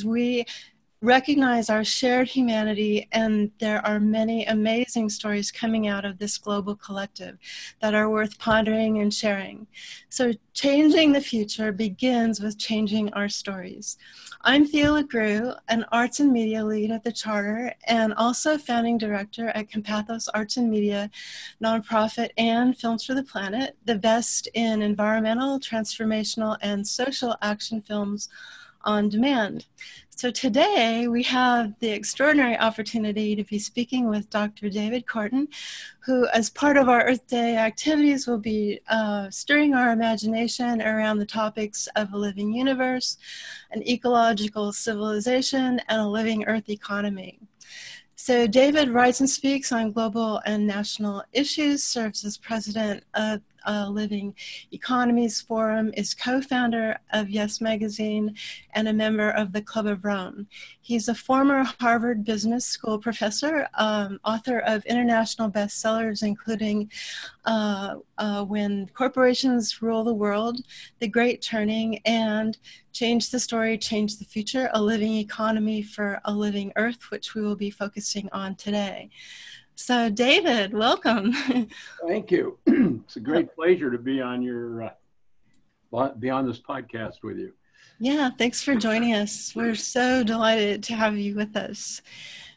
we recognize our shared humanity, and there are many amazing stories coming out of this global collective that are worth pondering and sharing. So changing the future begins with changing our stories. I'm Thea LaGrew, an arts and media lead at the Charter and also founding director at Compathos Arts and Media nonprofit and Films for the Planet, the best in environmental, transformational, and social action films on demand. So today we have the extraordinary opportunity to be speaking with Dr. David Korten, who as part of our Earth Day activities will be stirring our imagination around the topics of a living universe, an ecological civilization, and a living Earth economy. So David writes and speaks on global and national issues, serves as president of Living Economies Forum, is co-founder of Yes Magazine, and a member of the Club of Rome. He's a former Harvard Business School professor, author of international bestsellers, including When Corporations Rule the World, The Great Turning, and Change the Story, Change the Future, A Living Economy for a Living Earth, which we will be focusing on today. So David, welcome. Thank you. It's a great pleasure to be on your be on this podcast with you. Yeah, thanks for joining us. We're so delighted to have you with us.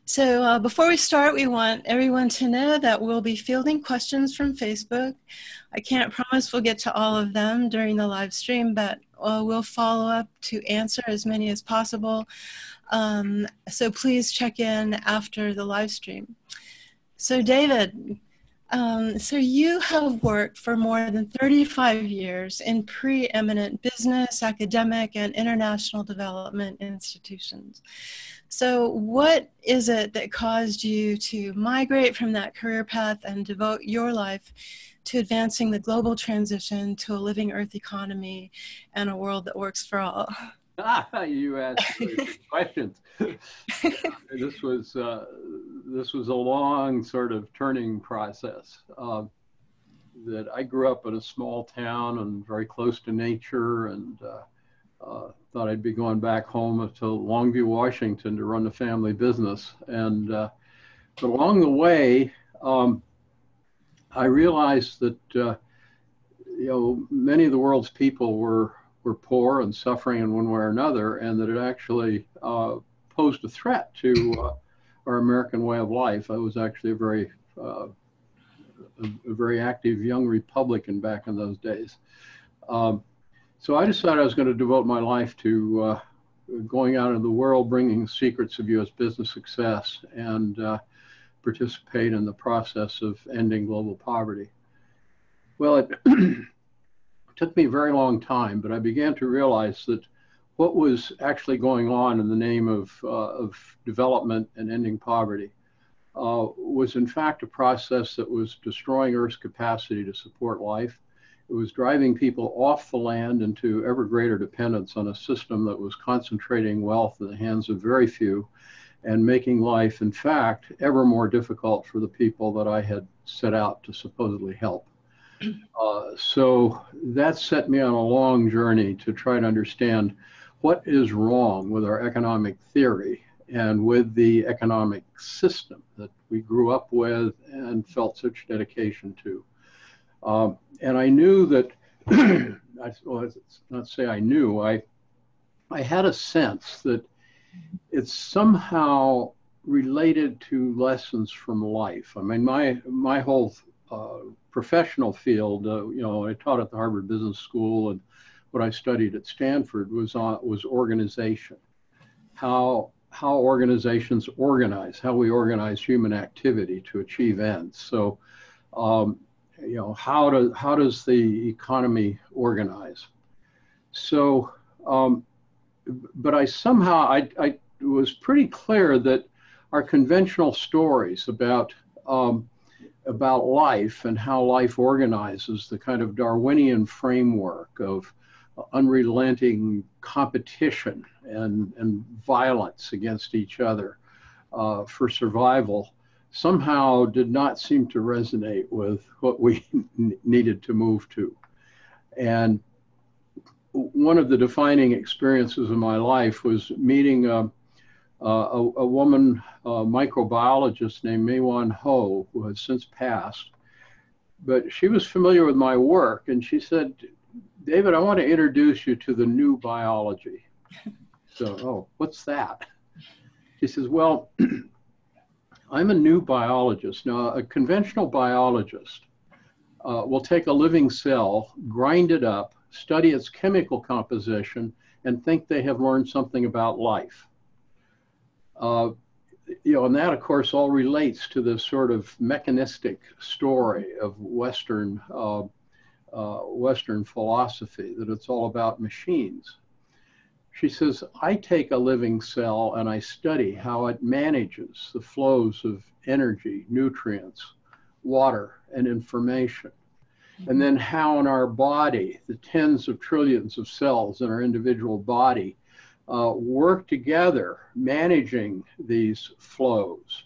So before we start, we want everyone to know that we'll be fielding questions from Facebook. I can't promise we'll get to all of them during the live stream, but we'll follow up to answer as many as possible. So please check in after the live stream. So David, so you have worked for more than 35 years in preeminent business, academic, and international development institutions. So what is it that caused you to migrate from that career path and devote your life to advancing the global transition to a living Earth economy and a world that works for all? You asked good questions. This was a long sort of turning process. That I grew up in a small town and very close to nature, and thought I'd be going back home to Longview, Washington, to run the family business. And but along the way, I realized that many of the world's people were poor and suffering in one way or another, and that it actually posed a threat to our American way of life. I was actually a very active young Republican back in those days. So I decided I was going to devote my life to going out into the world, bringing secrets of U.S. business success, and participate in the process of ending global poverty. Well, it took me a very long time, but I began to realize that what was actually going on in the name of development and ending poverty was in fact a process that was destroying Earth's capacity to support life. It was driving people off the land into ever greater dependence on a system that was concentrating wealth in the hands of very few and making life, in fact, ever more difficult for the people that I had set out to supposedly help. So that set me on a long journey to try to understand what is wrong with our economic theory and with the economic system that we grew up with and felt such dedication to. And I knew that, let's not say I knew, I had a sense that it's somehow related to lessons from life. I mean, my whole professional field, I taught at the Harvard Business School, and what I studied at Stanford was organization, how organizations organize, how we organize human activity to achieve ends. So, how does the economy organize? So, but I was pretty clear that our conventional stories about life and how life organizes, the kind of Darwinian framework of unrelenting competition and violence against each other for survival, somehow did not seem to resonate with what we needed to move to. And one of the defining experiences of my life was meeting a woman, a microbiologist named Meiwan Ho, who has since passed. But she was familiar with my work, and she said, David, I want to introduce you to the new biology. So, oh, what's that? She says, well, I'm a new biologist. Now, a conventional biologist will take a living cell, grind it up, study its chemical composition, and think they have learned something about life. And that, of course, all relates to this sort of mechanistic story of Western philosophy, that it's all about machines. She says, I take a living cell and I study how it manages the flows of energy, nutrients, water, and information. And then how in our body, the tens of trillions of cells in our individual body work together, managing these flows.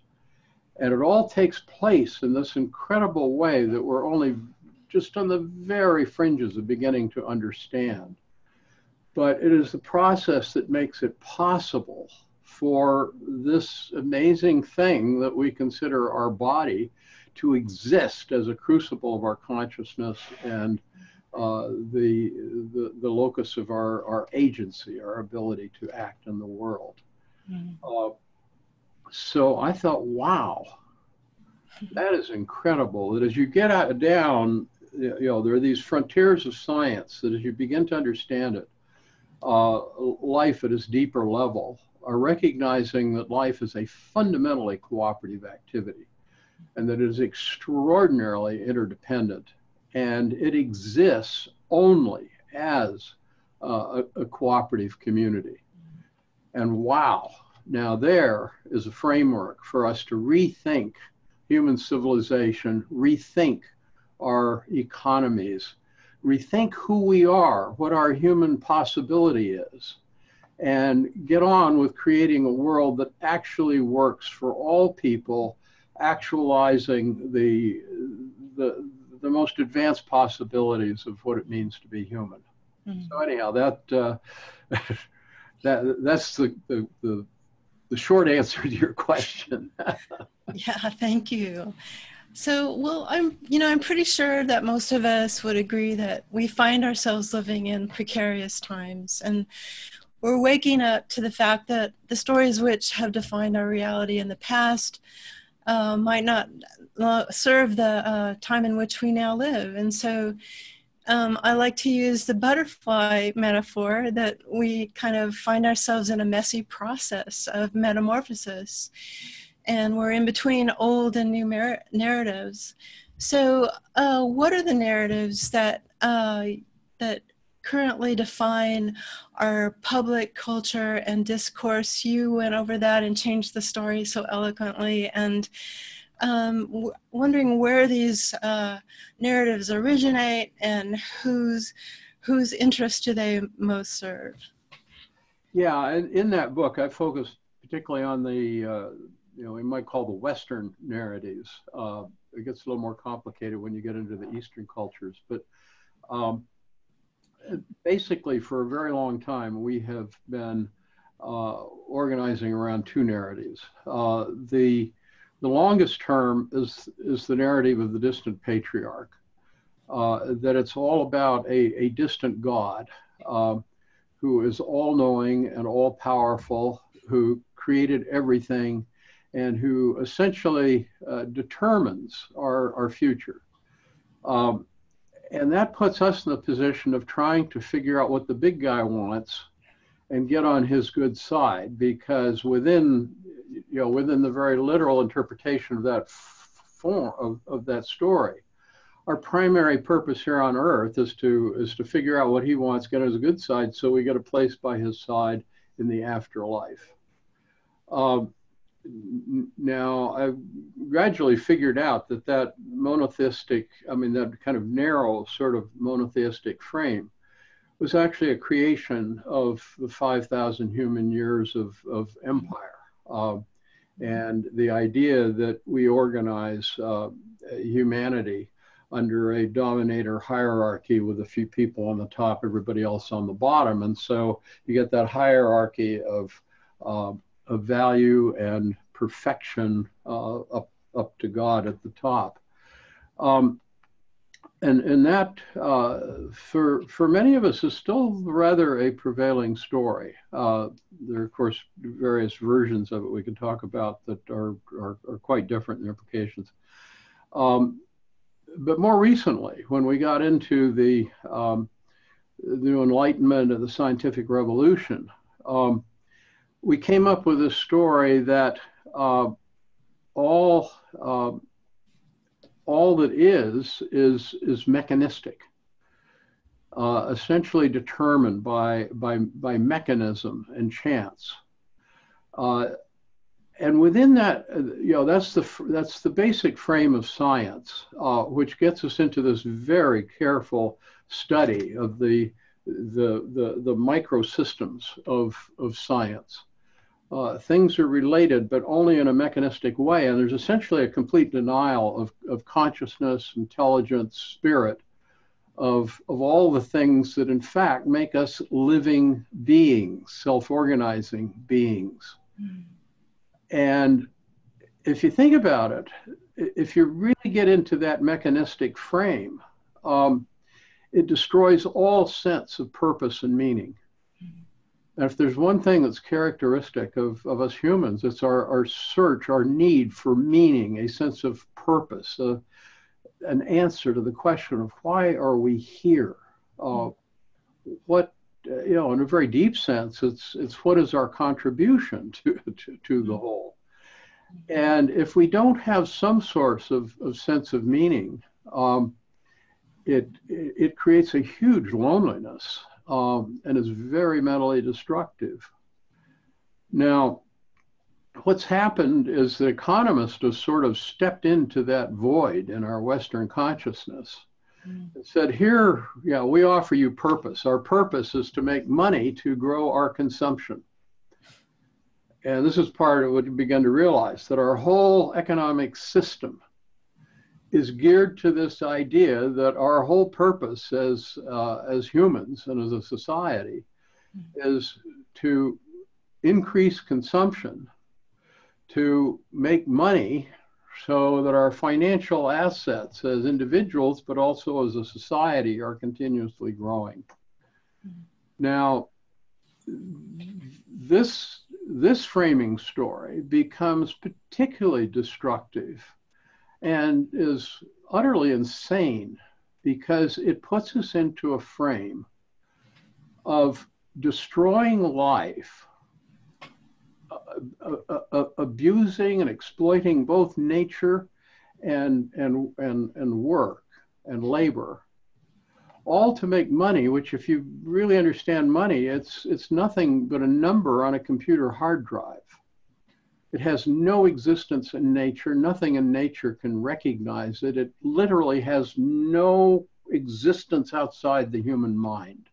And it all takes place in this incredible way that we're only just on the very fringes of beginning to understand. But it is the process that makes it possible for this amazing thing that we consider our body to exist as a crucible of our consciousness and the locus of our agency, our ability to act in the world. So I thought, wow, that is incredible. That as you get down, there are these frontiers of science that as you begin to understand it, life at its deeper level, are recognizing that life is a fundamentally cooperative activity and that it is extraordinarily interdependent, and it exists only as a cooperative community. And wow, now there is a framework for us to rethink human civilization, rethink our economies, rethink who we are, what our human possibility is, and get on with creating a world that actually works for all people, actualizing the most advanced possibilities of what it means to be human. So anyhow, that's the short answer to your question. Yeah, thank you. So, well, I'm pretty sure that most of us would agree that we find ourselves living in precarious times, and we're waking up to the fact that the stories which have defined our reality in the past might not serve the time in which we now live. And so I like to use the butterfly metaphor that we kind of find ourselves in a messy process of metamorphosis. And we're in between old and new narratives. So what are the narratives that currently define our public culture and discourse? You went over that and changed the story so eloquently, and wondering where these narratives originate and whose interest do they most serve? Yeah, in that book, I focused particularly on the, we might call the Western narratives. It gets a little more complicated when you get into the Eastern cultures, but basically, for a very long time, we have been organizing around two narratives. The longest term is the narrative of the distant patriarch, that it's all about a distant God who is all-knowing and all-powerful, who created everything, and who essentially determines our future. And that puts us in the position of trying to figure out what the big guy wants and get on his good side, because within the very literal interpretation of that form of that story, our primary purpose here on Earth is to figure out what he wants, get on his good side, so we get a place by his side in the afterlife. Now, I've gradually figured out that monotheistic, that kind of narrow sort of monotheistic frame was actually a creation of the 5,000 human years of empire. And the idea that we organize humanity under a dominator hierarchy with a few people on the top, everybody else on the bottom. And so you get that hierarchy of value and perfection up to God at the top. And that, for many of us, is still rather a prevailing story. There are, of course, various versions of it we can talk about that are quite different in implications. But more recently, when we got into the Enlightenment and the scientific revolution, we came up with a story that all that is mechanistic, essentially determined by mechanism and chance. And within that, that's the basic frame of science, which gets us into this very careful study of the microsystems of science. Things are related, but only in a mechanistic way. And there's essentially a complete denial of consciousness, intelligence, spirit, of all the things that in fact make us living beings, self-organizing beings. Mm. And if you think about it, if you really get into that mechanistic frame, it destroys all sense of purpose and meaning. And if there's one thing that's characteristic of us humans, it's our search, our need for meaning, a sense of purpose, an answer to the question of why are we here? What, in a very deep sense, it's what is our contribution to the whole? And if we don't have some source of sense of meaning, it creates a huge loneliness. And is very mentally destructive. Now, what's happened is the economist has sort of stepped into that void in our Western consciousness and said, here, we offer you purpose. Our purpose is to make money to grow our consumption. And this is part of what you begin to realize, that our whole economic system is geared to this idea that our whole purpose as humans and as a society is to increase consumption, to make money so that our financial assets as individuals, but also as a society, are continuously growing. Now, this framing story becomes particularly destructive and is utterly insane because it puts us into a frame of destroying life, abusing and exploiting both nature and work and labor, all to make money, which, if you really understand money, it's nothing but a number on a computer hard drive. It has no existence in nature. Nothing in nature can recognize it. It literally has no existence outside the human mind.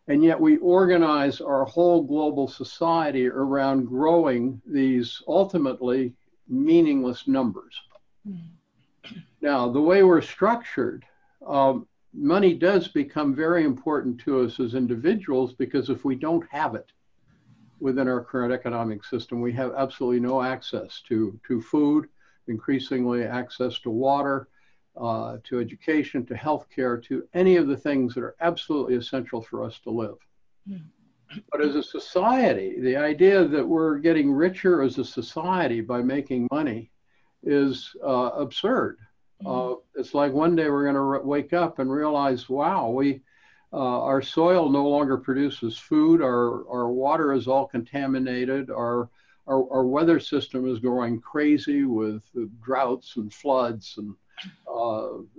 And yet we organize our whole global society around growing these ultimately meaningless numbers. Now, the way we're structured, money does become very important to us as individuals, because if we don't have it within our current economic system, we have absolutely no access to food, increasingly access to water, to education, to healthcare, to any of the things that are absolutely essential for us to live. But as a society, the idea that we're getting richer as a society by making money is absurd. It's like one day we're going to wake up and realize, wow, our soil no longer produces food, our water is all contaminated, our weather system is going crazy with droughts and floods and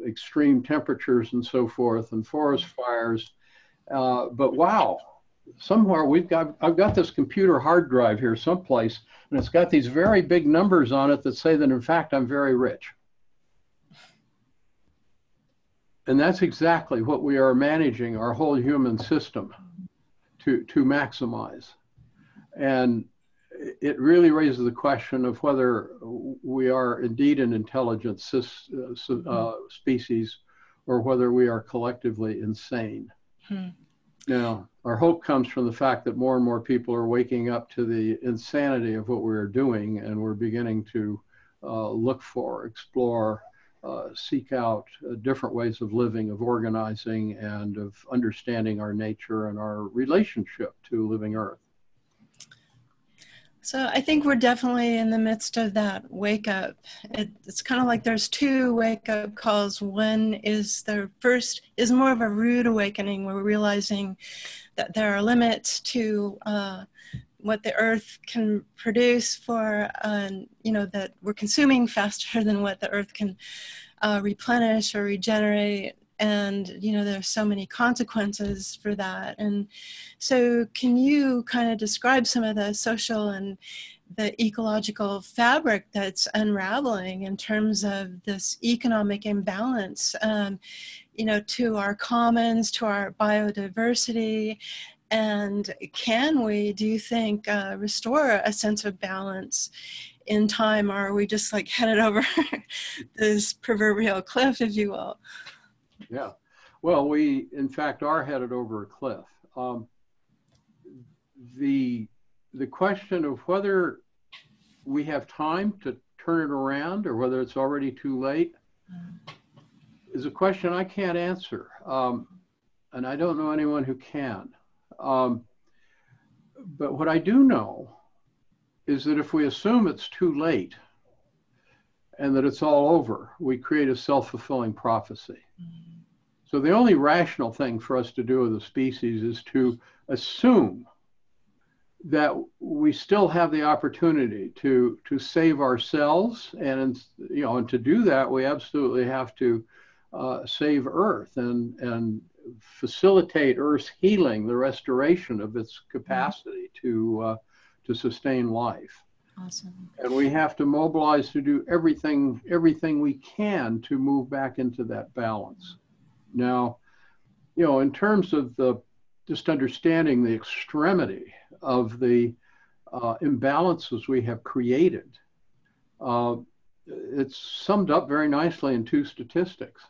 extreme temperatures and so forth, and forest fires. But wow, somewhere I've got this computer hard drive here someplace, and it's got these very big numbers on it that say that in fact I'm very rich. And that's exactly what we are managing our whole human system to maximize. And it really raises the question of whether we are indeed an intelligent species or whether we are collectively insane. Now, our hope comes from the fact that more and more people are waking up to the insanity of what we're doing, and we're beginning to look for, explore, seek out different ways of living, of organizing, and of understanding our nature and our relationship to living Earth. So I think we're definitely in the midst of that wake up. It's kind of like there's two wake up calls. One is the first is more of a rude awakening. We're realizing that there are limits to what the earth can produce for, that we're consuming faster than what the earth can replenish or regenerate. And, there's so many consequences for that. And so can you kind of describe some of the social and the ecological fabric that's unraveling in terms of this economic imbalance, to our commons, to our biodiversity? And can we, do you think, restore a sense of balance in time, or are we just like headed over this proverbial cliff, if you will? Yeah, well, we in fact are headed over a cliff. The question of whether we have time to turn it around or whether it's already too late is a question I can't answer, and I don't know anyone who can. But what I do know is that if we assume it's too late and that it's all over, we create a self-fulfilling prophecy. So the only rational thing for us to do as a species is to assume that we still have the opportunity to save ourselves, and to do that we absolutely have to save Earth and facilitate Earth's healing, the restoration of its capacity to sustain life. Awesome. And we have to mobilize to do everything we can to move back into that balance. Now, in terms of just understanding the extremity of the imbalances we have created, it's summed up very nicely in two statistics.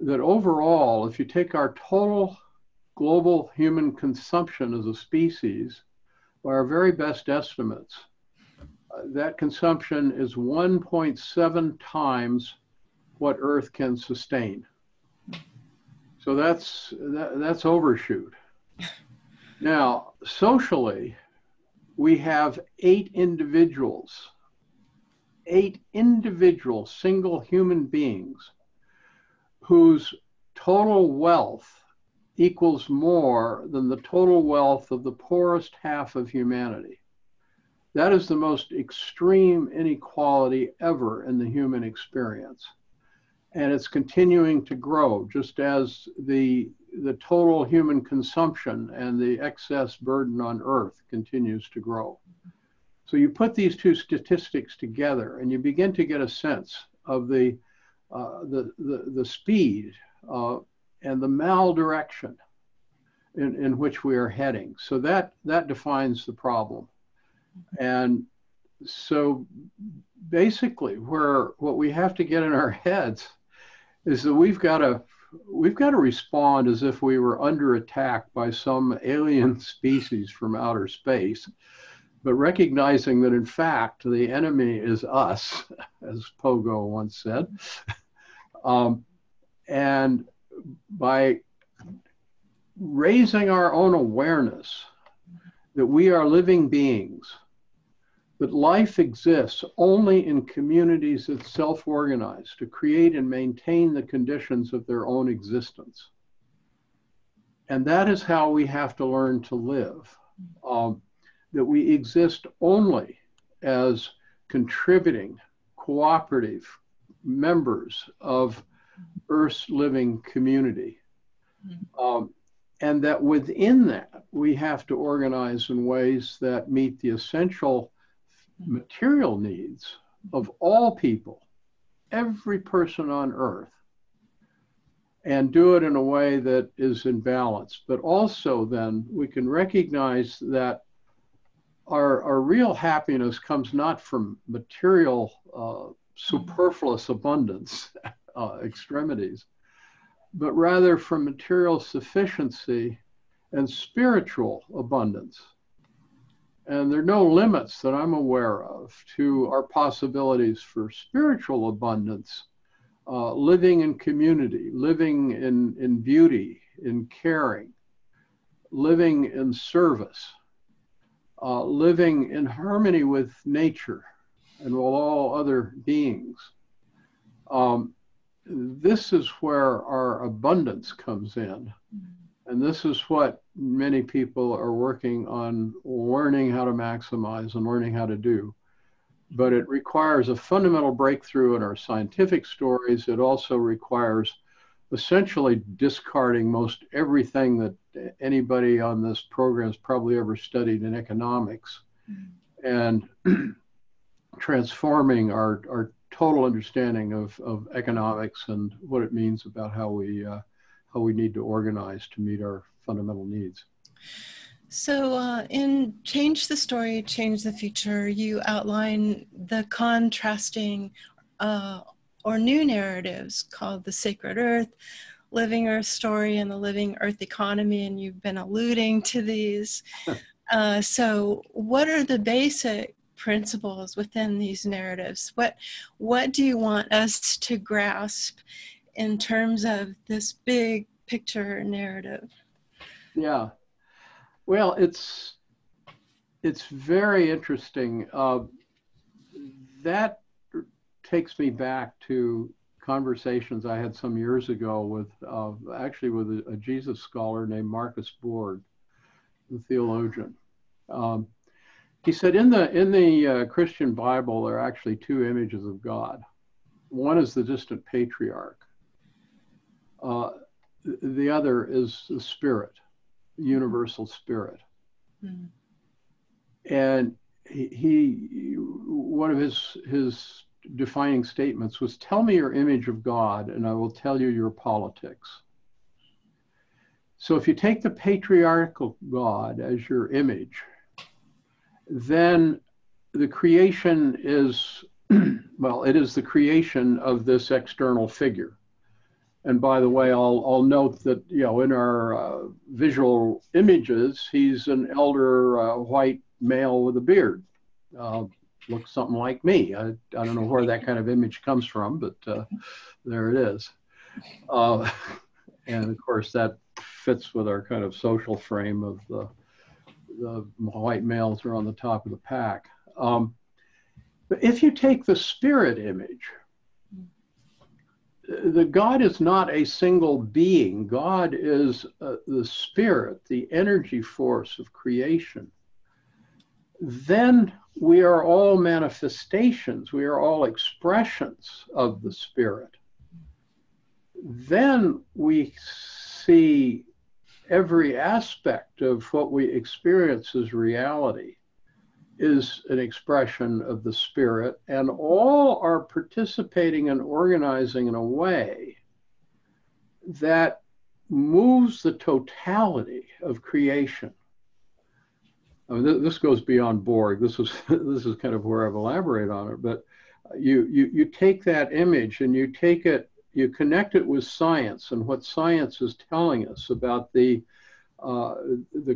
That overall, if you take our total global human consumption as a species, by our very best estimates, that consumption is 1.7 times what Earth can sustain. So that's overshoot. Now, socially, we have 8 individual single human beings whose total wealth equals more than the total wealth of the poorest half of humanity. That is the most extreme inequality ever in the human experience. And it's continuing to grow, just as the total human consumption and the excess burden on Earth continues to grow. So you put these two statistics together and you begin to get a sense of the speed and the maldirection in which we are heading. So that defines the problem. And so basically what we have to get in our heads is that we've got to respond as if we were under attack by some alien species from outer space, but recognizing that in fact the enemy is us, as Pogo once said. And by raising our own awareness that we are living beings, that life exists only in communities that self-organize to create and maintain the conditions of their own existence. And that is how we have to learn to live, that we exist only as contributing, cooperative members of Earth's living community. And that within that, we have to organize in ways that meet the essential material needs of all people, every person on Earth, and do it in a way that is in balance. But also then we can recognize that our real happiness comes not from material superfluous abundance, extremities, but rather from material sufficiency and spiritual abundance. And there are no limits that I'm aware of to our possibilities for spiritual abundance, living in community, living in beauty, in caring, living in service, living in harmony with nature and with all other beings. This is where our abundance comes in. And this is what many people are working on, learning how to maximize and learning how to do. But it requires a fundamental breakthrough in our scientific stories. It also requires essentially discarding most everything that anybody on this program has probably ever studied in economics, and transforming our total understanding of economics and what it means about how we need to organize to meet our fundamental needs. So in Change the Story, Change the Future, you outline the contrasting or new narratives called the Sacred Earth, Living Earth Story, and the Living Earth Economy, and you've been alluding to these. So what are the basic principles within these narratives? What do you want us to grasp in terms of this big picture narrative? Yeah, well, it's very interesting. That takes me back to conversations I had some years ago with actually with a Jesus scholar named Marcus Borg, the theologian. He said in the Christian Bible there are actually two images of God. One is the distant patriarch. The other is the spirit, the universal spirit. Mm. And he one of his defining statements was, "Tell me your image of God and I will tell you your politics." So if you take the patriarchal God as your image, then the creation is, well, it is the creation of this external figure. And by the way, I'll note that, you know, in our visual images, he's an elder white male with a beard. Looks something like me. I don't know where that kind of image comes from, but there it is. And of course, that fits with our kind of social frame of the white males are on the top of the pack. But if you take the spirit image, the God is not a single being. God is the spirit, the energy force of creation. Then we are all manifestations. We are all expressions of the spirit. Then we see every aspect of what we experience as reality is an expression of the spirit, and all are participating and organizing in a way that moves the totality of creation. I mean, this goes beyond Borg. This is kind of where I've elaborated on it. But you take that image and you take it, you connect it with science and what science is telling us about the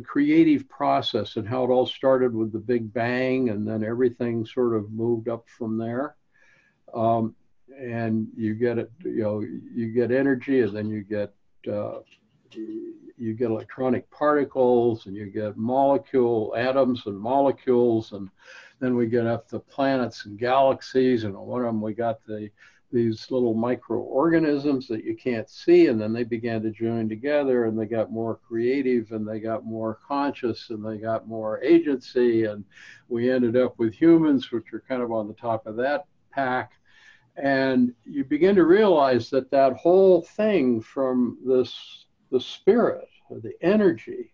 creative process and how it all started with the Big Bang, and then everything sort of moved up from there. And you get it, you know, you get energy, and then you get electronic particles, and you get atoms and molecules, and then we get up to planets and galaxies, and one of them we got these little microorganisms that you can't see, and then they began to join together, and they got more creative, and they got more conscious, and they got more agency, and we ended up with humans, which are kind of on the top of that pack. And you begin to realize that that whole thing from the spirit, or the energy,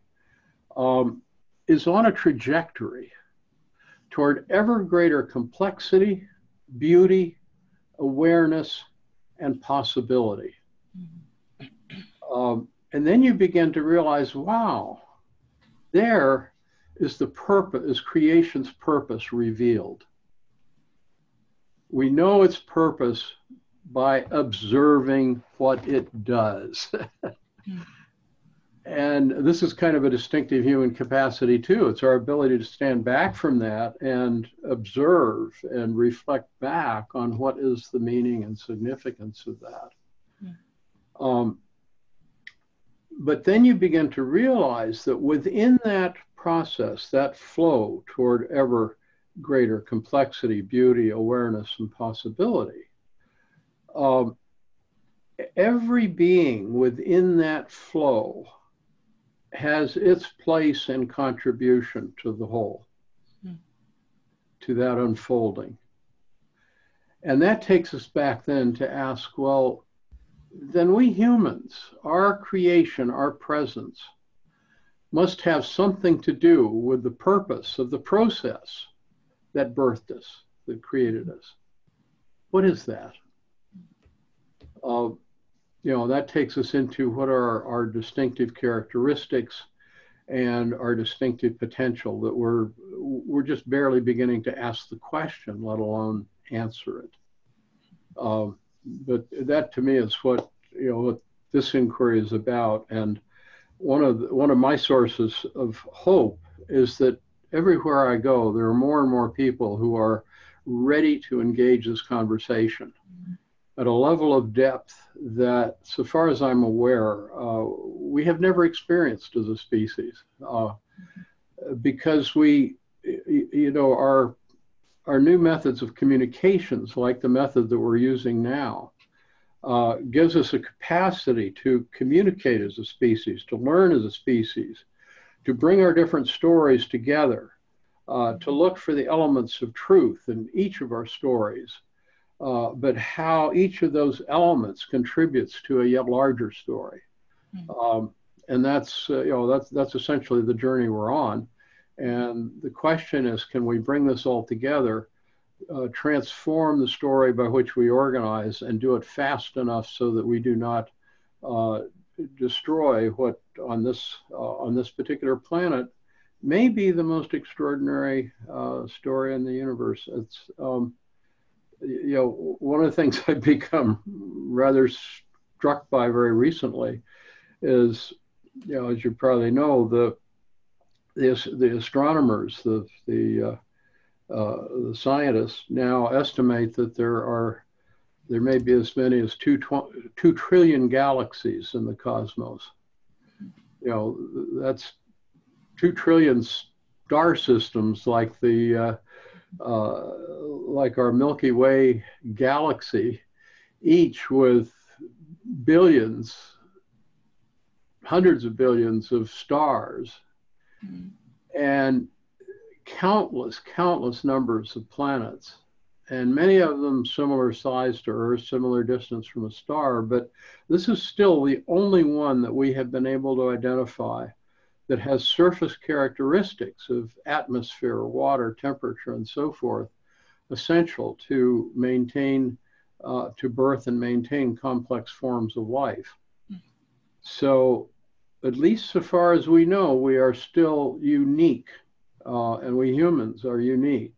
is on a trajectory toward ever greater complexity, beauty, awareness, and possibility. And then you begin to realize, wow, there is the purpose, is creation's purpose revealed. We know its purpose by observing what it does. And this is kind of a distinctive human capacity too. It's our ability to stand back from that and observe and reflect back on what is the meaning and significance of that. But then you begin to realize that within that process, that flow toward ever greater complexity, beauty, awareness, and possibility, every being within that flow has its place and contribution to the whole, to that unfolding. And that takes us back then to ask, well, then we humans, our creation, our presence, must have something to do with the purpose of the process that birthed us, that created us. What is that? That takes us into what are our distinctive characteristics and our distinctive potential that we're just barely beginning to ask the question, let alone answer it. But that to me is what this inquiry is about. And one of my sources of hope is that everywhere I go, there are more and more people who are ready to engage this conversation at a level of depth that, so far as I'm aware, we have never experienced as a species, because our new methods of communications, like the method that we're using now, gives us a capacity to communicate as a species, to learn as a species, to bring our different stories together, to look for the elements of truth in each of our stories, but how each of those elements contributes to a yet larger story. And that's essentially the journey we're on. And the question is, can we bring this all together, transform the story by which we organize, and do it fast enough so that we do not destroy what on this particular planet may be the most extraordinary story in the universe. It's one of the things I've become rather struck by very recently is, as you probably know, the astronomers, the scientists now estimate that there may be as many as 2 trillion galaxies in the cosmos. That's 2 trillion star systems, like our Milky Way galaxy, each with billions, hundreds of billions of stars, and countless numbers of planets, and many of them similar size to Earth, similar distance from a star. But this is still the only one that we have been able to identify that has surface characteristics of atmosphere, water, temperature, and so forth, essential to maintain, to birth and maintain complex forms of life. So, at least so far as we know, we are still unique, and we humans are unique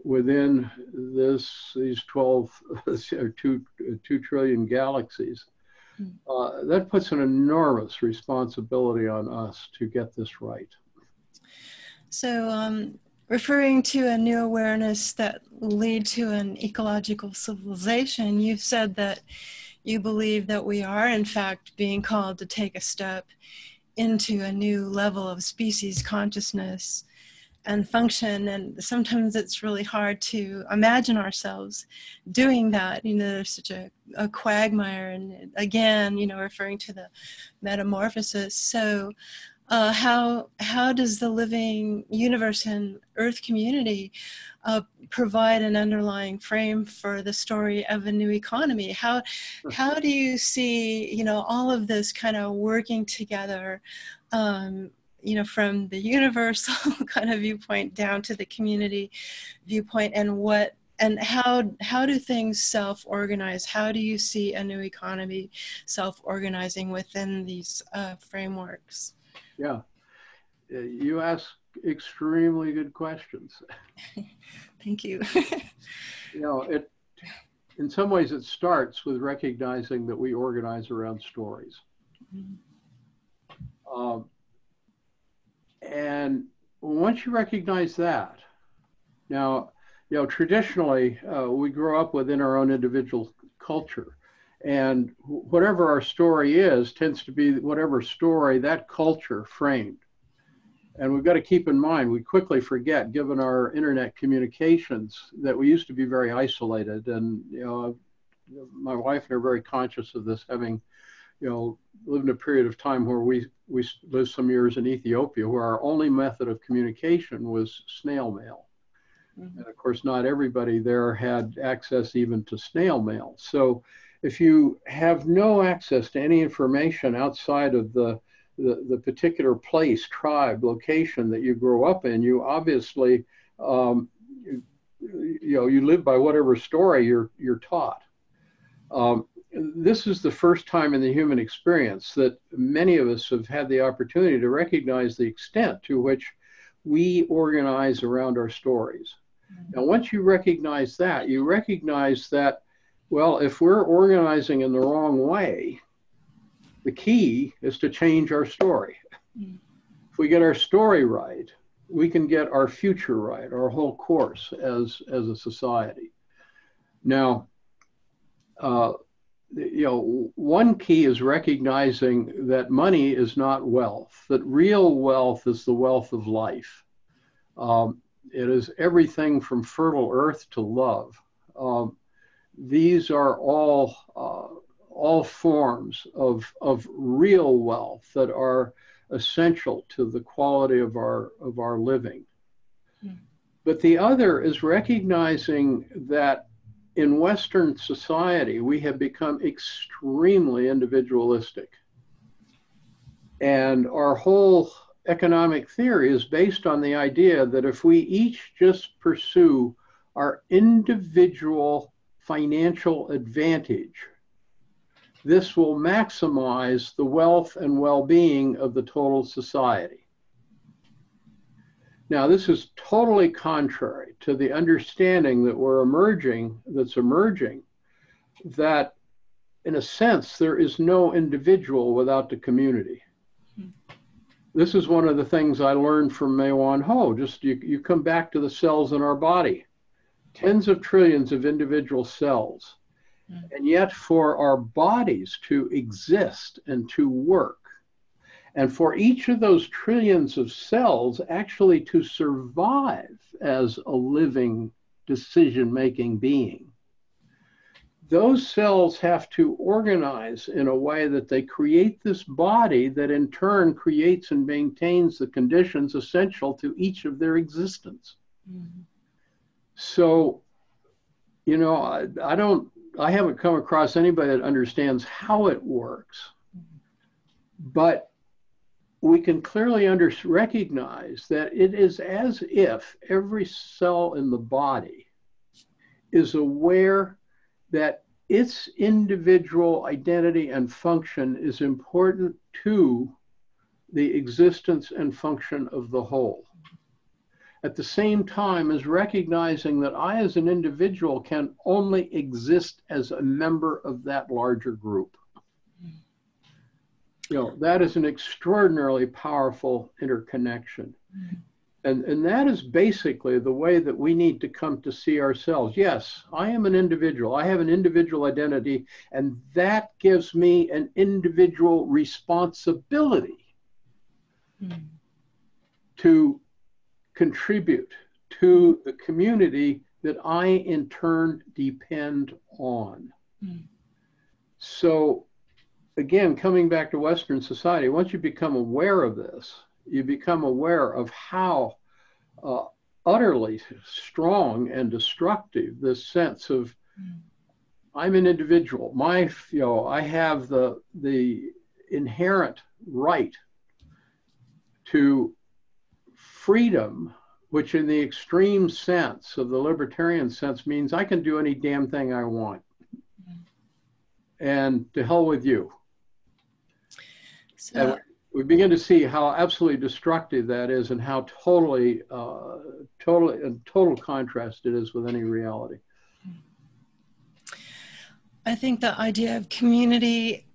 within these 2 trillion galaxies. That puts an enormous responsibility on us to get this right. So, referring to a new awareness that will lead to an ecological civilization, you've said that you believe that we are, in fact, being called to take a step into a new level of species consciousness and function. And sometimes it's really hard to imagine ourselves doing that. There's such a quagmire, and again, referring to the metamorphosis. So how does the living universe and Earth community provide an underlying frame for the story of a new economy? How do you see all of this kind of working together, from the universal kind of viewpoint down to the community viewpoint, and how do things self-organize? How do you see a new economy self-organizing within these frameworks? Yeah, you ask extremely good questions. Thank you. You know, in some ways it starts with recognizing that we organize around stories. And once you recognize that, now, you know, traditionally we grow up within our own individual culture, and whatever our story is tends to be whatever story that culture framed. And we've got to keep in mind, we quickly forget, given our internet communications, that we used to be very isolated. And, you know, my wife and I are very conscious of this, having, you know, lived in a period of time where we lived some years in Ethiopia, where our only method of communication was snail mail. And of course, not everybody there had access even to snail mail. So if you have no access to any information outside of the particular place, tribe, location that you grow up in, you obviously, you know, you live by whatever story you're taught. This is the first time in the human experience that many of us have had the opportunity to recognize the extent to which we organize around our stories. Now, once you recognize that, well, if we're organizing in the wrong way, the key is to change our story. If we get our story right, we can get our future right, our whole course as a society. Now, you know, one key is recognizing that money is not wealth, that real wealth is the wealth of life. It is everything from fertile earth to love. These are all forms of real wealth that are essential to the quality of our living. But the other is recognizing that in Western society, we have become extremely individualistic. And our whole economic theory is based on the idea that if we each just pursue our individual financial advantage, this will maximize the wealth and well-being of the total society. Now, this is totally contrary to the understanding that that's emerging, that in a sense, there is no individual without the community. This is one of the things I learned from Mae-Wan Ho. Just you come back to the cells in our body, tens of trillions of individual cells. And yet for our bodies to exist and to work, and for each of those trillions of cells actually to survive as a living decision-making being, those cells have to organize in a way that they create this body that in turn creates and maintains the conditions essential to each of their existence. So, you know, I haven't come across anybody that understands how it works, but we can clearly recognize that it is as if every cell in the body is aware that its individual identity and function is important to the existence and function of the whole. At the same time as recognizing that I as an individual can only exist as a member of that larger group. You know, that is an extraordinarily powerful interconnection. And that is basically the way that we need to come to see ourselves. Yes, I am an individual. I have an individual identity, and that gives me an individual responsibility to contribute to the community that I in turn depend on. So again, coming back to Western society, once you become aware of this, you become aware of how utterly strong and destructive this sense of I'm an individual. I have the inherent right to freedom, which in the extreme sense of the libertarian sense means I can do any damn thing I want. And to hell with you. So we begin to see how absolutely destructive that is, and how totally, in total contrast it is with any reality. I think the idea of community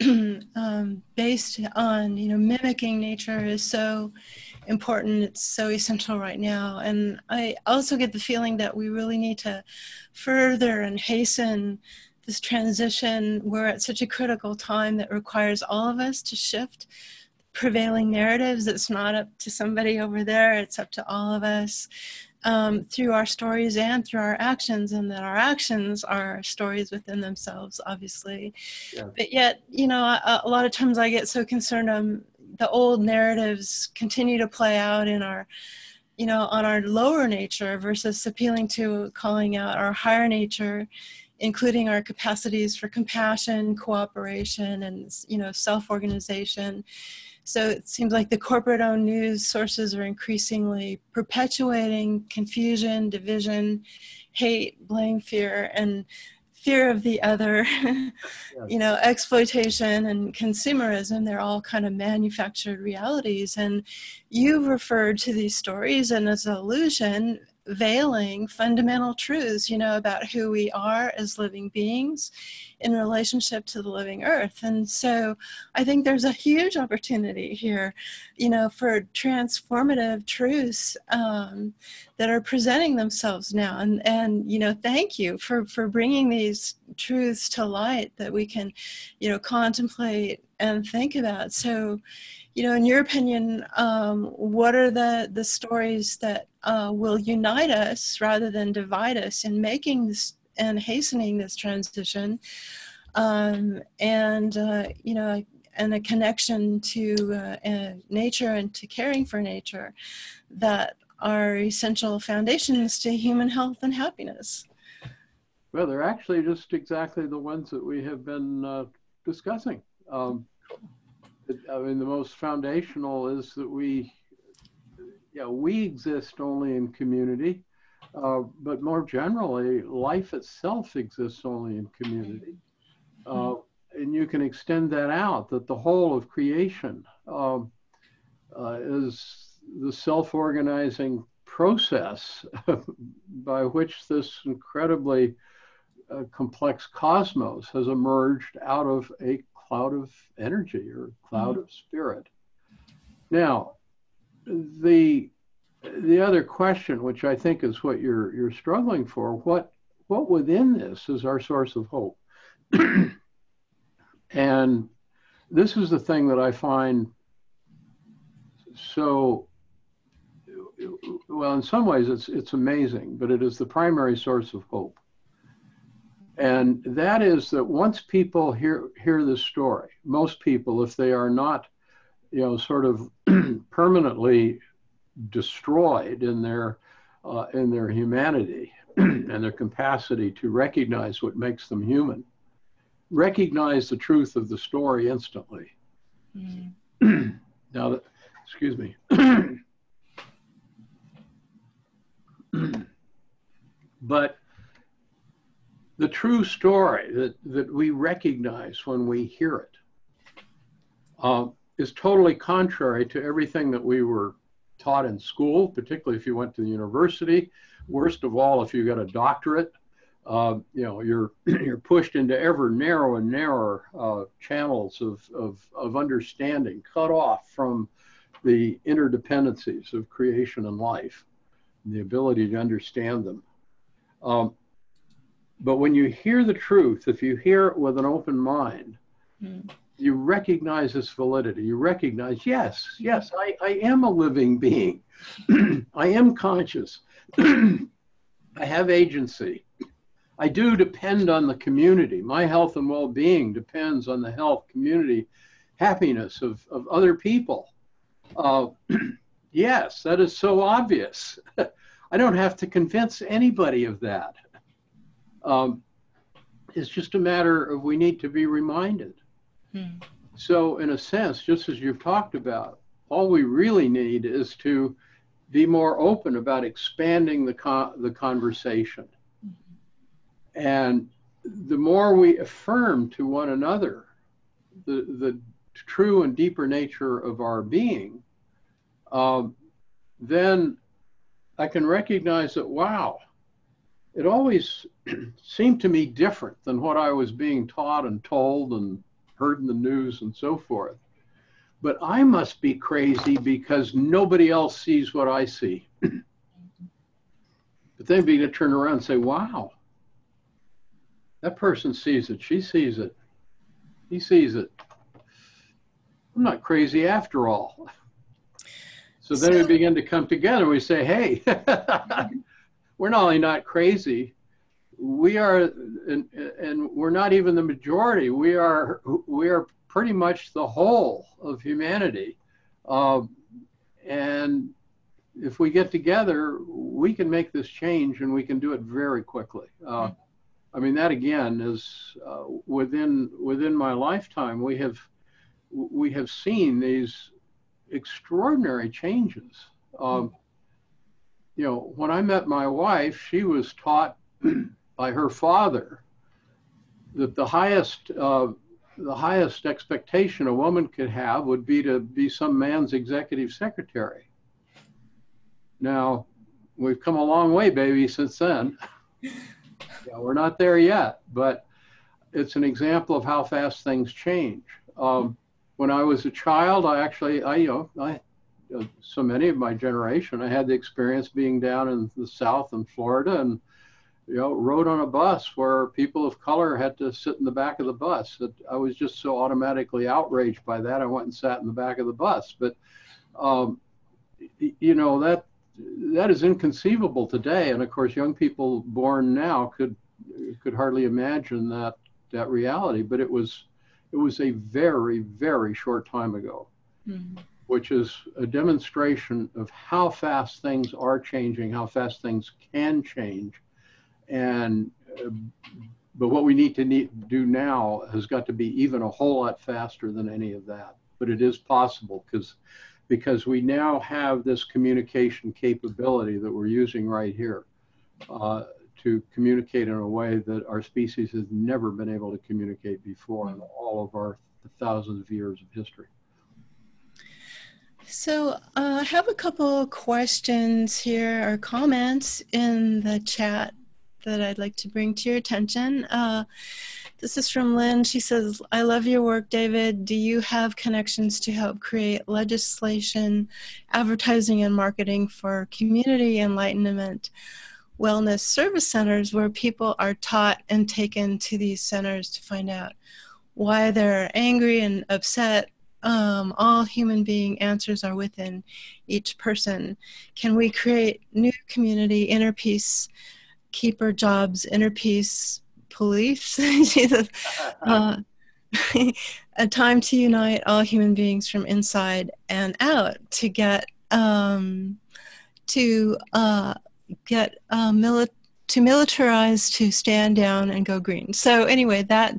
based on, mimicking nature is so important. It's so essential right now. And I also get the feeling that we really need to further and hasten this transition. We're at such a critical time that requires all of us to shift prevailing narratives. It's not up to somebody over there. It's up to all of us. Through our stories and through our actions, and that our actions are stories within themselves, obviously. Yeah. But yet, a lot of times I get so concerned the old narratives continue to play out in our, on our lower nature versus appealing to calling out our higher nature, including our capacities for compassion, cooperation, and, self-organization. So it seems like the corporate-owned news sources are increasingly perpetuating confusion, division, hate, blame, fear, and fear of the other, yes. Exploitation and consumerism. They're all kind of manufactured realities. And you've referred to these stories and as an illusion, veiling fundamental truths, about who we are as living beings in relationship to the living earth. And so I think there's a huge opportunity here, for transformative truths that are presenting themselves now. And thank you for bringing these truths to light that we can, contemplate and think about. So, in your opinion, what are the stories that will unite us rather than divide us in making this and hastening this transition, and a connection to nature and to caring for nature that are essential foundations to human health and happiness? Well, they're actually just exactly the ones that we have been discussing. The most foundational is that we exist only in community, but more generally, life itself exists only in community. And you can extend that out, that the whole of creation is the self-organizing process by which this incredibly complex cosmos has emerged out of a cloud of energy or cloud of spirit. Now, the other question, which I think is what you're struggling for, what within this is our source of hope? And this is the thing that I find so, well, in some ways it's amazing, but it is the primary source of hope. And that is that once people hear this story, most people, if they are not, sort of permanently destroyed in their humanity and their capacity to recognize what makes them human, recognize the truth of the story instantly. Now, excuse me. But the true story that we recognize when we hear it is totally contrary to everything that we were taught in school, particularly if you went to the university. Worst of all, if you got a doctorate, you're pushed into ever narrower and narrower channels of understanding, cut off from the interdependencies of creation and life, and the ability to understand them. But when you hear the truth, if you hear it with an open mind, you recognize its validity. You recognize, yes, I am a living being. I am conscious. I have agency. I do depend on the community. My health and well-being depends on the health, community, happiness of other people. Yes, that is so obvious. I don't have to convince anybody of that. It's just a matter of we need to be reminded. So in a sense, just as you've talked about, all we really need is to be more open about expanding the conversation. And the more we affirm to one another the true and deeper nature of our being, then I can recognize that, wow, it always seemed to me different than what I was being taught and told and heard in the news and so forth. But I must be crazy because nobody else sees what I see. But then begin to turn around and say, wow, that person sees it, she sees it, he sees it. I'm not crazy after all. So then we begin to come together. We say, hey, we're not only not crazy, we are, and we're not even the majority. We are pretty much the whole of humanity. And if we get together, we can make this change, and we can do it very quickly. I mean, that again is within my lifetime, we have seen these extraordinary changes. You know, when I met my wife, she was taught by her father that the highest expectation a woman could have would be to be some man's executive secretary. Now, we've come a long way, baby, since then. Yeah, we're not there yet, but it's an example of how fast things change. When I was a child, so many of my generation, I had the experience being down in the South in Florida, and rode on a bus where people of color had to sit in the back of the bus. That I was just so automatically outraged by that, I went and sat in the back of the bus. But that is inconceivable today, and of course, young people born now could hardly imagine that reality. But it was a very, very short time ago. Mm-hmm. Which is a demonstration of how fast things are changing, how fast things can change. And but what we need to do now has got to be even a whole lot faster than any of that. But it is possible because we now have this communication capability that we're using right here to communicate in a way that our species has never been able to communicate before in all of our thousands of years of history. So I have a couple questions here or comments in the chat that I'd like to bring to your attention. This is from Lynn. She says, I love your work, David. Do you have connections to help create legislation, advertising, and marketing for community enlightenment wellness service centers where people are taught and taken to these centers to find out why they're angry and upset? All human being answers are within each person. Can we create new community inner peace keeper jobs, inner peace police? A time to unite all human beings from inside and out to get militarize, to stand down and go green. So anyway, that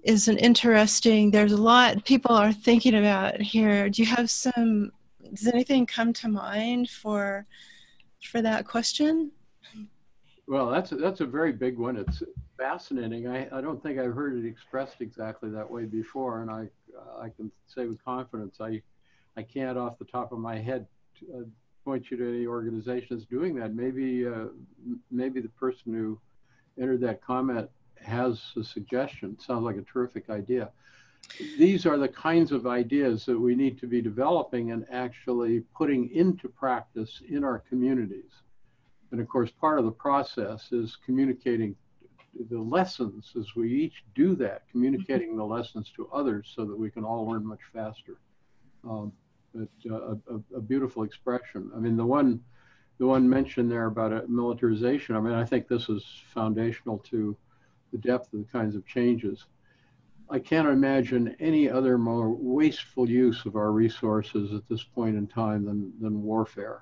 is an interesting, there's a lot people are thinking about here. Do you have does anything come to mind for that question? Well, that's a very big one. It's fascinating. I don't think I've heard it expressed exactly that way before, and I can say with confidence I can't off the top of my head point you to any organization that's doing that. Maybe the person who entered that comment has a suggestion. Sounds like a terrific idea. These are the kinds of ideas that we need to be developing and actually putting into practice in our communities. And of course, part of the process is communicating the lessons as we each do that, communicating the lessons to others so that we can all learn much faster. It's a beautiful expression. I mean, the one mentioned there about militarization, I mean, I think this is foundational to the depth of the kinds of changes. I can't imagine any other more wasteful use of our resources at this point in time than warfare.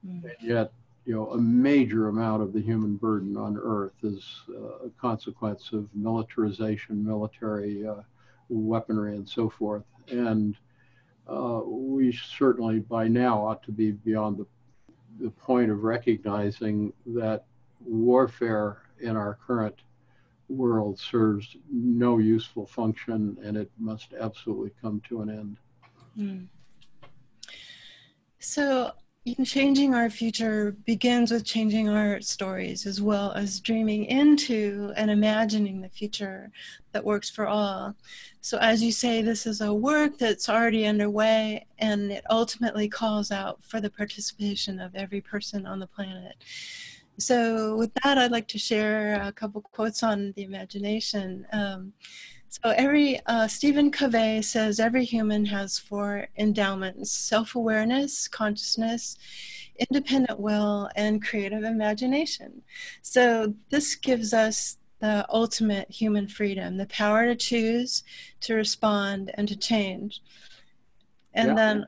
Mm-hmm. And yet, a major amount of the human burden on Earth is a consequence of militarization, military weaponry, and so forth. And we certainly by now ought to be beyond the point of recognizing that warfare in our current world serves no useful function, and it must absolutely come to an end. Mm. So, changing our future begins with changing our stories, as well as dreaming into and imagining the future that works for all. So, as you say, this is a work that's already underway, and it ultimately calls out for the participation of every person on the planet. So with that, I'd like to share a couple quotes on the imagination. Stephen Covey says every human has four endowments: self-awareness, consciousness, independent will, and creative imagination. So this gives us the ultimate human freedom, the power to choose, to respond, and to change. And then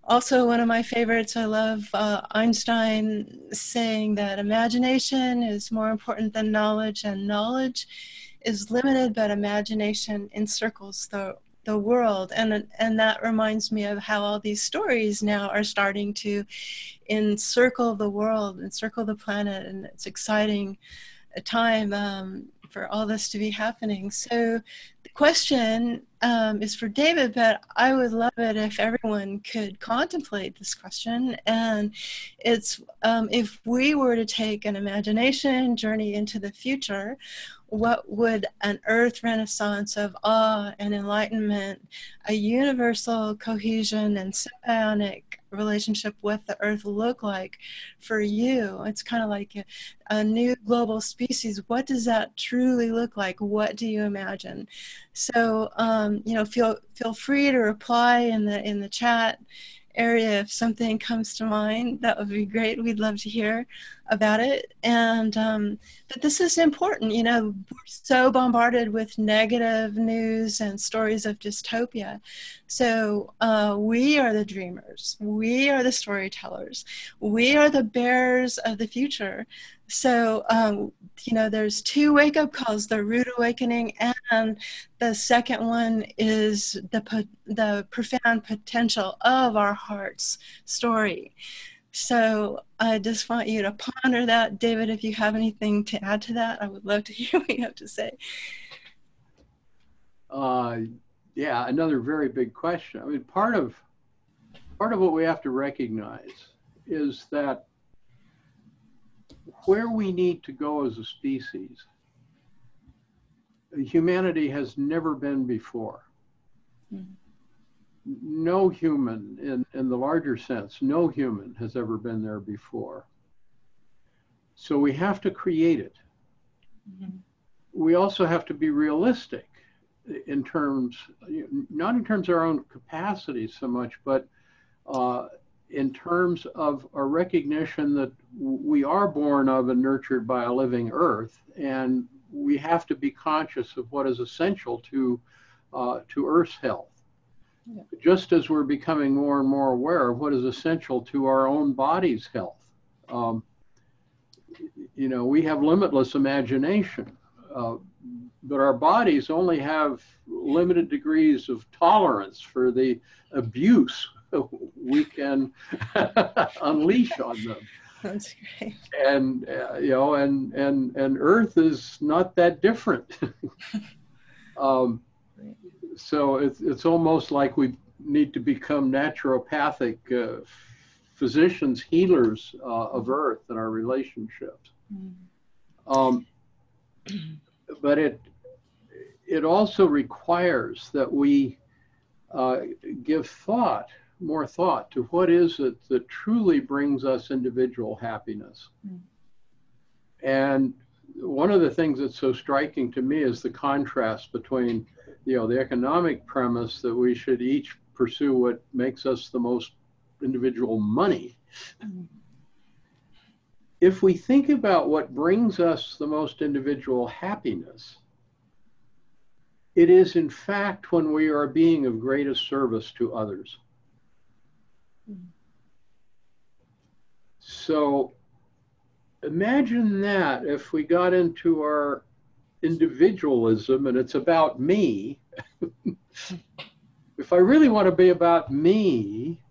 also, one of my favorites, I love Einstein saying that imagination is more important than knowledge, and knowledge is limited, but imagination encircles the world. And that reminds me of how all these stories now are starting to encircle the world, encircle the planet, and it's exciting a time for all this to be happening. So the question is for David, but I would love it if everyone could contemplate this question. And it's if we were to take an imagination journey into the future, what would an earth renaissance of awe and enlightenment, a universal cohesion and symbiotic relationship with the earth look like for you? It's kind of like a new global species. What does that truly look like? What do you imagine? So feel free to reply in the chat area if something comes to mind. That would be great. We'd love to hear about it. And but this is important. We're so bombarded with negative news and stories of dystopia. So we are the dreamers. We are the storytellers. We are the bearers of the future. So there's two wake-up calls: the rude awakening, and the second one is the profound potential of our heart's story. So I just want you to ponder that. David, if you have anything to add to that, I would love to hear what you have to say. Yeah, another very big question. I mean, part of what we have to recognize is that where we need to go as a species, humanity has never been before. Mm-hmm. No human, in the larger sense, no human has ever been there before. So we have to create it. Mm-hmm. We also have to be realistic in terms, not in terms of our own capacities so much, but in terms of a recognition that we are born of and nurtured by a living earth, and we have to be conscious of what is essential to Earth's health. Yeah. Just as we're becoming more and more aware of what is essential to our own body's health. We have limitless imagination, but our bodies only have limited degrees of tolerance for the abuse we can unleash on them. That's great. And and Earth is not that different. So it's almost like we need to become naturopathic physicians, healers of Earth and our relationships. Mm. But it also requires that we give more thought to what is it that truly brings us individual happiness. Mm. And one of the things that's so striking to me is the contrast between, the economic premise that we should each pursue what makes us the most individual money. Mm. If we think about what brings us the most individual happiness, it is in fact when we are being of greatest service to others. Mm. So imagine that if we got into our individualism and it's about me. If I really want to be about me,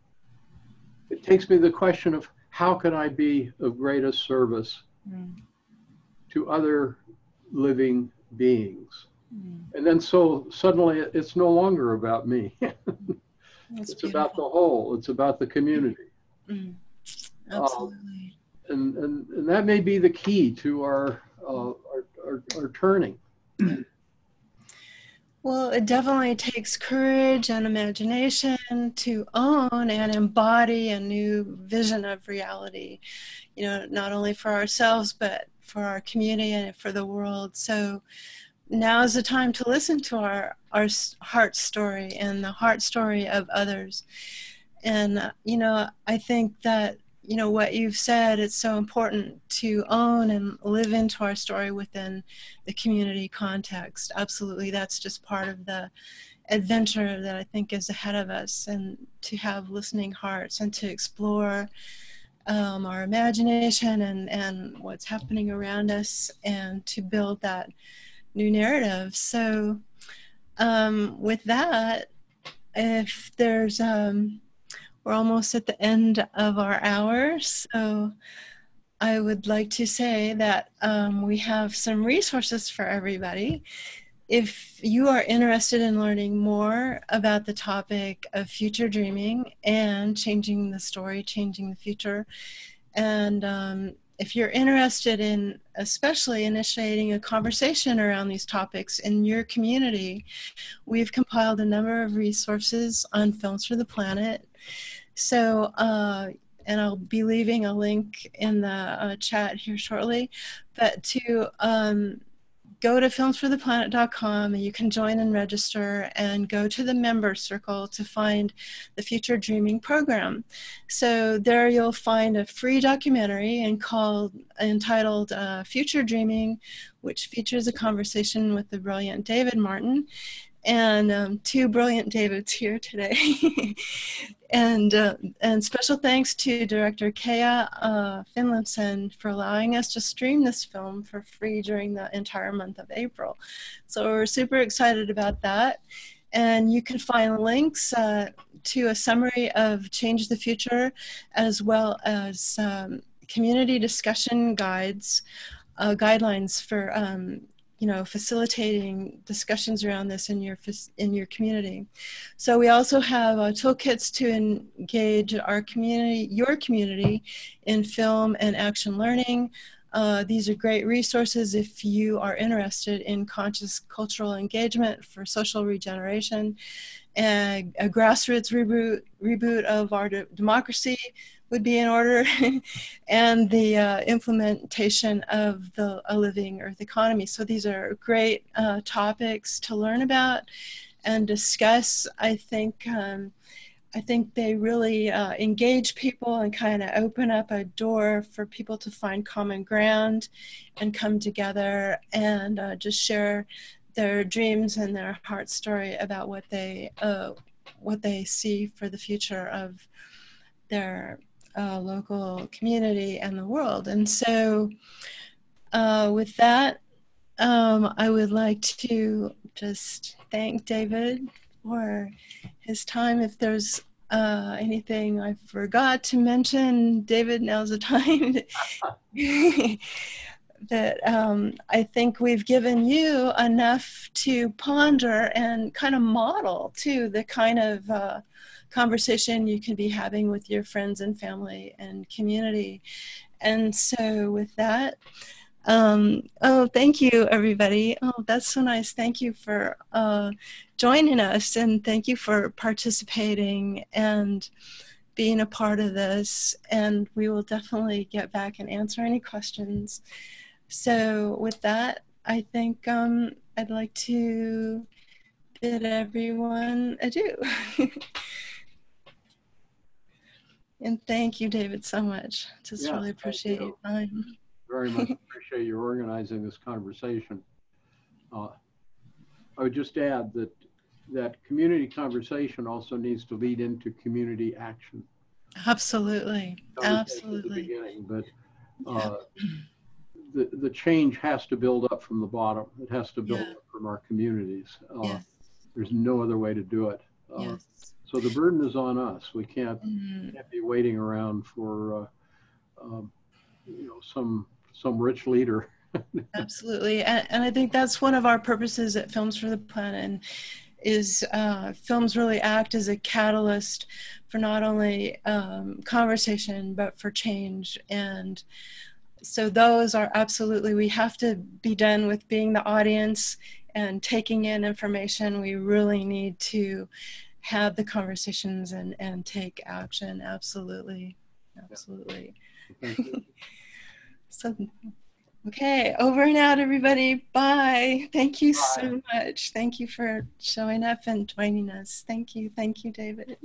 it takes me to the question of how can I be of greatest service to other living beings. Mm. And then so suddenly it's no longer about me. That's It's about beautiful. the whole. It's about the community. Mm. Uh, Absolutely. and that may be the key to our turning. Yeah. Well, it definitely takes courage and imagination to own and embody a new vision of reality, you know, not only for ourselves, but for our community and for the world. So now is the time to listen to our heart story and the heart story of others. And, you know, I think that, you know, what you've said, it's so important to own and live into our story within the community context. Absolutely. That's just part of the adventure that I think is ahead of us, and to have listening hearts and to explore our imagination and what's happening around us, and to build that new narrative. So with that, if there's we're almost at the end of our hour, so I would like to say that we have some resources for everybody. If you are interested in learning more about the topic of future dreaming and changing the story, changing the future, and if you're interested in especially initiating a conversation around these topics in your community, we've compiled a number of resources on Films for the Planet. So, and I'll be leaving a link in the chat here shortly, but to go to filmsfortheplanet.com and you can join and register and go to the member circle to find the Future Dreaming program. So there you'll find a free documentary entitled Future Dreaming, which features a conversation with the brilliant David Martin, and two brilliant Davids here today. And special thanks to director Kea Finlinson for allowing us to stream this film for free during the entire month of April. So we're super excited about that. And you can find links to a summary of Change the Future, as well as community discussion guidelines for you know, facilitating discussions around this in your community. So we also have toolkits to engage our community, your community, in film and action learning. These are great resources if you are interested in conscious cultural engagement for social regeneration, and a grassroots reboot of our democracy would be in order, and the implementation of a living Earth economy. So these are great topics to learn about and discuss. I think they really engage people and kind of open up a door for people to find common ground and come together and just share their dreams and their heart story about what they see for the future of their local community and the world. And so with that, I would like to just thank David for his time. If there's anything I forgot to mention, David, now's the time. That I think we've given you enough to ponder and kind of model too the kind of conversation you can be having with your friends and family and community. And so with that, oh, thank you, everybody. Oh, that's so nice. Thank you for joining us, and thank you for participating and being a part of this. And we will definitely get back and answer any questions. So with that, I think I'd like to bid everyone adieu. And thank you, David, so much. Just Yes, really thank appreciate your you. time. Very much appreciate you organizing this conversation. I would just add that community conversation also needs to lead into community action. Absolutely. Conversation at the Absolutely. beginning, but Yeah. the change has to build up from the bottom. It has to build Yeah. up from our communities. Yes. There's no other way to do it. Yes. So the burden is on us. We can't Mm. be waiting around for some rich leader Absolutely. And I think that's one of our purposes at Films for the Planet, and is films really act as a catalyst for not only conversation, but for change. And so those are absolutely, we have to be done with being the audience and taking in information. We really need to have the conversations and take action. Absolutely. Absolutely. Thank you. So, okay, over and out, everybody. Bye. Thank you Bye. so much. Thank you for showing up and joining us. Thank you. Thank you, David.